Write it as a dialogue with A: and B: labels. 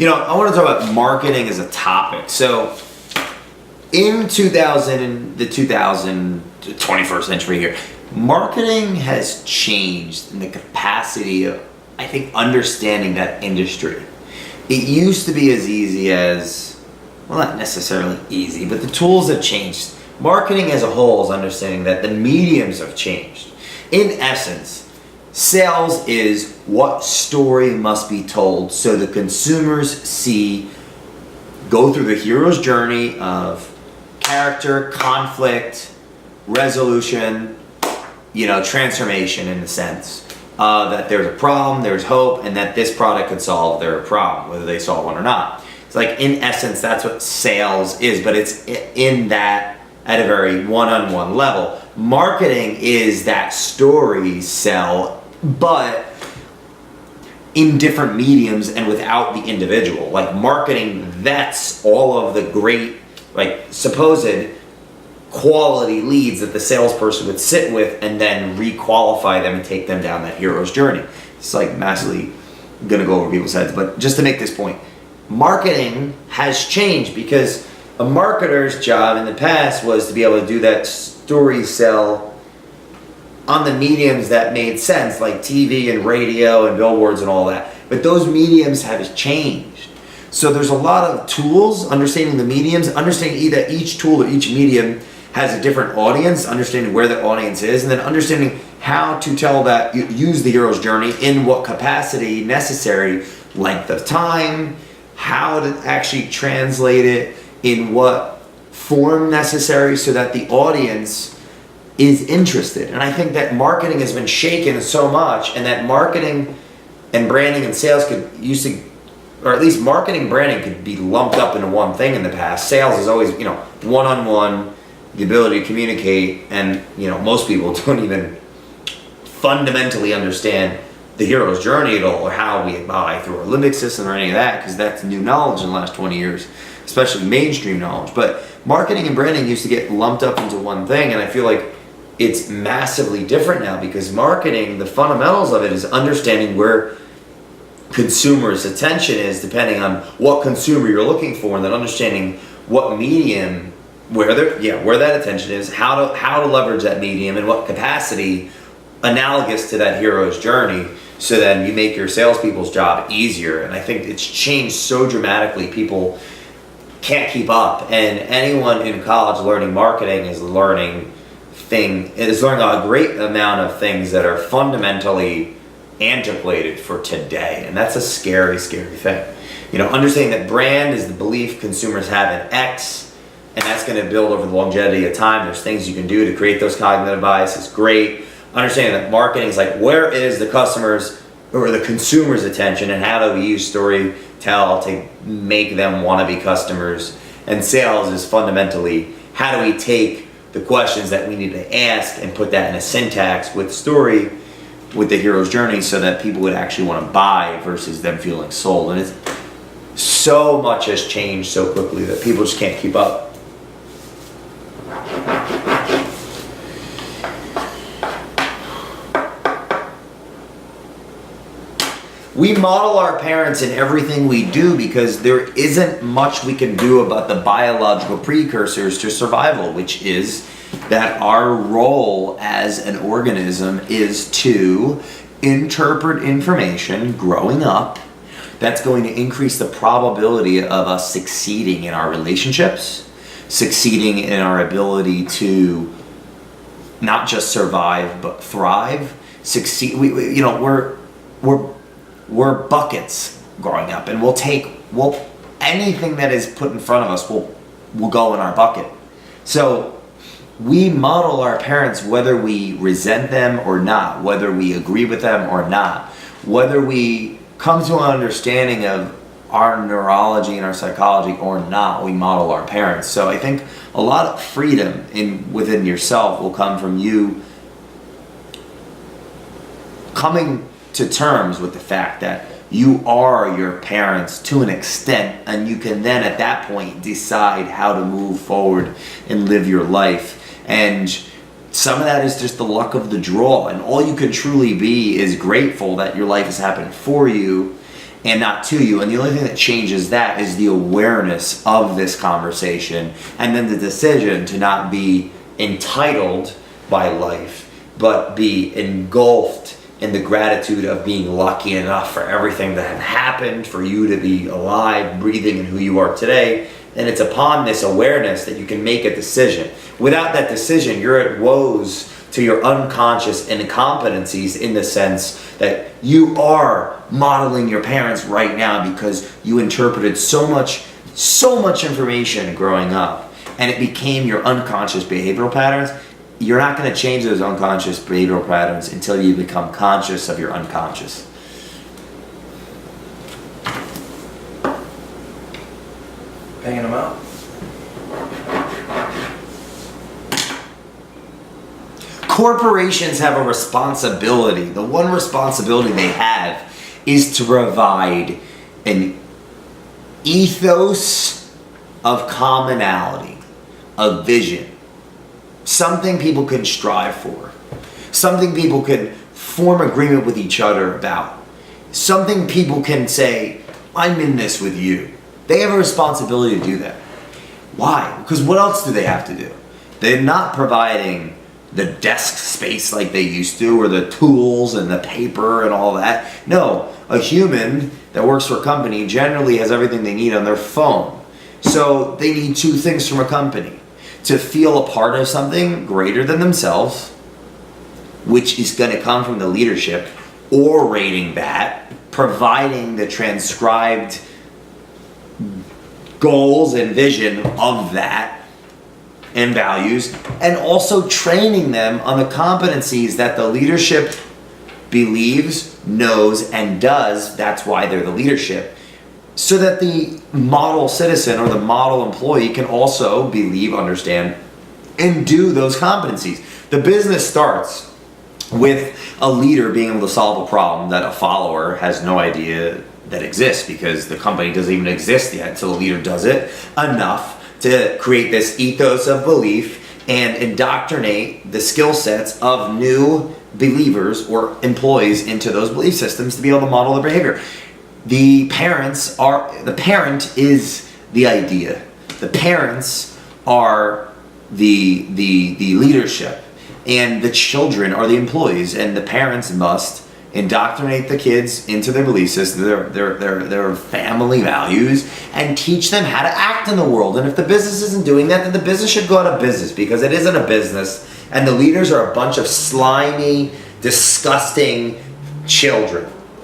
A: I want to talk about marketing as a topic. So in 21st century here, marketing has changed in the capacity of, I think, understanding that industry. It used to be as easy as, well, not necessarily easy, but the tools have changed. Marketing as a whole is understanding that the mediums have changed. In essence, sales is what story must be told so the consumers go through the hero's journey of character, conflict, resolution, transformation in the sense that there's a problem, there's hope, and that this product could solve their problem, whether they solve one or not. It's like, in essence, that's what sales is, but it's in that at a very one-on-one level. Marketing is that story sell, but in different mediums and without the individual. Like, marketing vets all of the great, supposed quality leads that the salesperson would sit with and then re-qualify them and take them down that hero's journey. It's massively gonna go over people's heads, but just to make this point, marketing has changed because a marketer's job in the past was to be able to do that story sell on the mediums that made sense, like TV and radio and billboards and all that. But those mediums have changed. So there's a lot of tools, understanding the mediums, understanding that each tool or each medium has a different audience, understanding where the audience is, and then understanding how to tell that, use the hero's journey in what capacity necessary, length of time, how to actually translate it, in what form necessary so that the audience is interested. And I think that marketing has been shaken so much, and that marketing and branding and sales or at least marketing and branding could be lumped up into one thing in the past. Sales is always, one-on-one, the ability to communicate, and, most people don't even fundamentally understand the hero's journey at all, or how we buy through our limbic system or any of that, because that's new knowledge in the last 20 years, especially mainstream knowledge. But marketing and branding used to get lumped up into one thing, and I feel like it's massively different now, because marketing, the fundamentals of it is understanding where consumers' attention is depending on what consumer you're looking for, and then understanding what medium, where that attention is, how to leverage that medium in what capacity analogous to that hero's journey, so then you make your salespeople's job easier. And I think it's changed so dramatically, people can't keep up. And anyone in college learning marketing is learning a great amount of things that are fundamentally antiquated for today. And that's a scary, scary thing. Understanding that brand is the belief consumers have in X, and that's going to build over the longevity of time. There's things you can do to create those cognitive biases. Great. Understanding that marketing is where is the customer's or the consumer's attention, and how do we use storytell to make them want to be customers. And sales is fundamentally, how do we take the questions that we need to ask and put that in a syntax with story, with the hero's journey, so that people would actually want to buy versus them feeling sold. And it's so much has changed so quickly that people just can't keep up. We model our parents in everything we do because there isn't much we can do about the biological precursors to survival, which is that our role as an organism is to interpret information growing up that's going to increase the probability of us succeeding in our relationships, succeeding in our ability to not just survive but thrive. We're buckets growing up, and we'll anything that is put in front of us will go in our bucket. So we model our parents whether we resent them or not, whether we agree with them or not, whether we come to an understanding of our neurology and our psychology or not. We model our parents. So I think a lot of freedom within yourself will come from you coming to terms with the fact that you are your parents to an extent, and you can then at that point decide how to move forward and live your life. And some of that is just the luck of the draw, and all you can truly be is grateful that your life is happening for you, and not to you. And the only thing that changes that is the awareness of this conversation, and then the decision to not be entitled by life, but be engulfed in the gratitude of being lucky enough for everything that had happened, for you to be alive, breathing, and who you are today. And it's upon this awareness that you can make a decision. Without that decision, you're at woes to your unconscious incompetencies, in the sense that you are modeling your parents right now because you interpreted so much information growing up, and it became your unconscious behavioral patterns. You're not going to change those unconscious behavioral patterns until you become conscious of your unconscious.
B: Hanging them out.
A: Corporations have a responsibility. The one responsibility they have is to provide an ethos of commonality, of vision, something people can strive for, something people can form agreement with each other about, something people can say, I'm in this with you. They have a responsibility to do that. Why? Because what else do they have to do? They're not providing the desk space like they used to, or the tools and the paper and all that. No, a human that works for a company generally has everything they need on their phone. So they need two things from a company: to feel a part of something greater than themselves, which is going to come from the leadership, orating that, providing the transcribed goals and vision of that and values, and also training them on the competencies that the leadership believes, knows, and does. That's why they're the leadership. So that the model citizen or the model employee can also believe, understand, and do those competencies. The business starts with a leader being able to solve a problem that a follower has no idea that exists, because the company doesn't even exist yet until the leader does it enough to create this ethos of belief and indoctrinate the skill sets of new believers or employees into those belief systems to be able to model their behavior. The parent is the idea. The parents are the leadership, and the children are the employees, and the parents must indoctrinate the kids into their belief system, their family values, and teach them how to act in the world. And if the business isn't doing that, then the business should go out of business, because it isn't a business, and the leaders are a bunch of slimy, disgusting children.